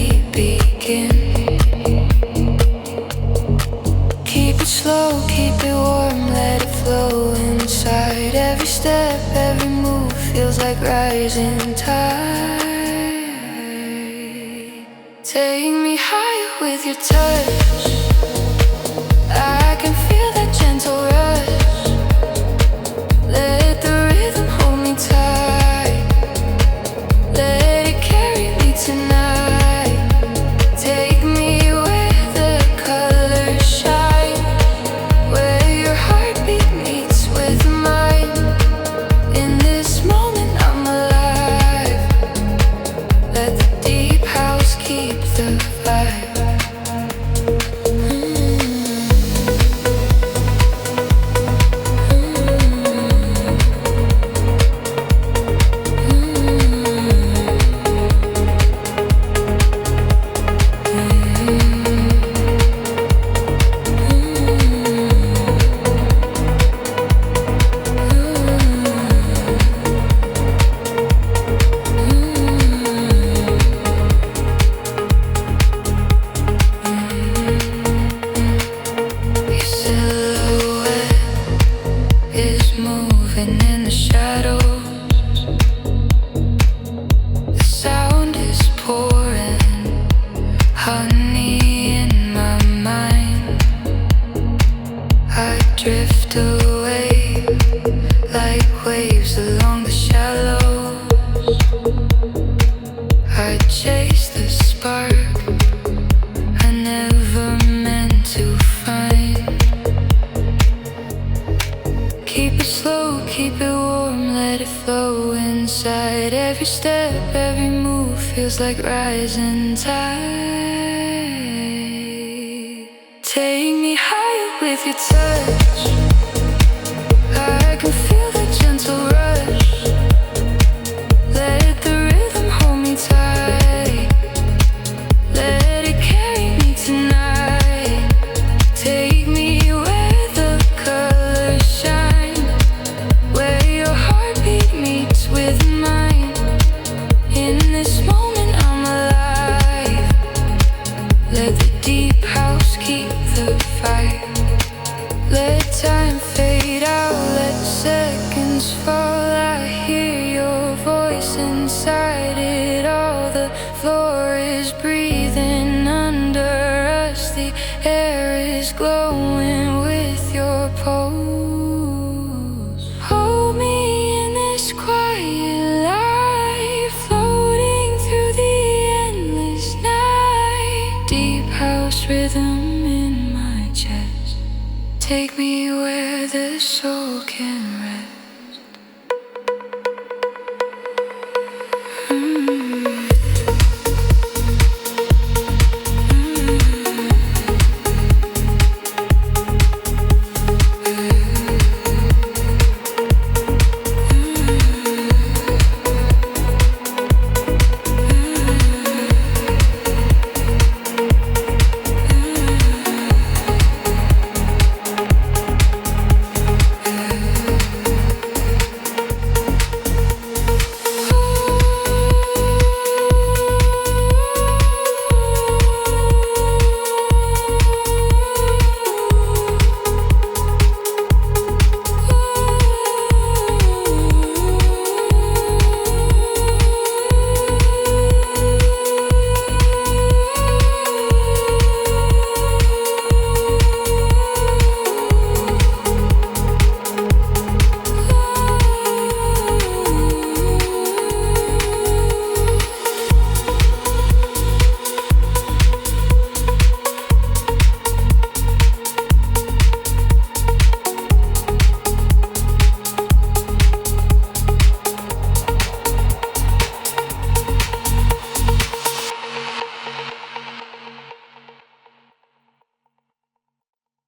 we begin. Keep it slow, keep it warm, let it flow inside. Every step, every move feels like rising tide. Take me higher with your touch. I can feel that gentle rush. Let the rhythm hold me tight. Let it carry me tonight. Take me where the colors shine, where your heartbeat meets with mine. In this moment I'm alive. Let the deep house keep the vibe. Drift away like waves along the shallows. I chase the spark I never meant to find. Keep it slow, keep it warm, let it flow inside. Every step, every move feels like rising tide. Take me higher with your touch. I can feel the gentle rush. Let the rhythm hold me tight. Let it carry me tonight. Take me where the colors shine, where your heartbeat meets with mine. In this moment I'm alive. Let the deep house keep the fire. Let time fade out, let seconds fall. I hear your voice inside it all. The floor is breathing under us. The air is glowing with your pose. Hold me in this quiet light, floating through the endless night. Deep house rhythm in my chest. Take me where the soul can rest.